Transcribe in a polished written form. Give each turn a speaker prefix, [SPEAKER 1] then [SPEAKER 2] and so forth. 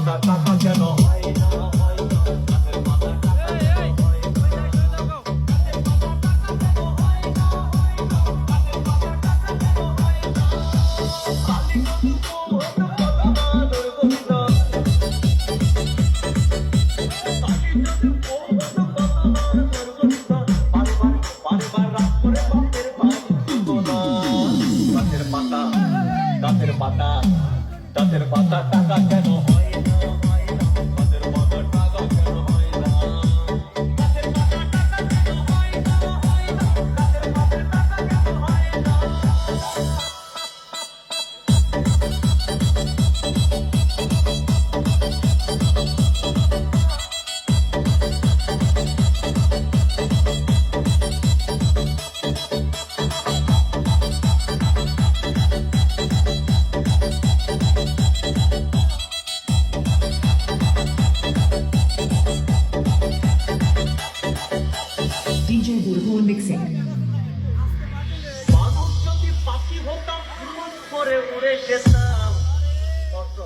[SPEAKER 1] মাথা টাকা কেন হয় না হয় না গাছের মাথা টাকা কেন হয় না গাছের পাতা গাছের পাতা টাকা কেন হয় না হয় না গাছের পাতা টাকা কেন হয় না গাছের পাতা টাকা কেন হয় না হয় না গাছের পাতা টাকা কেন হয় না
[SPEAKER 2] DJ Burhul Mixing.
[SPEAKER 1] মানুষ যদি পাখি হতাম করে উড়ে যেতাম কত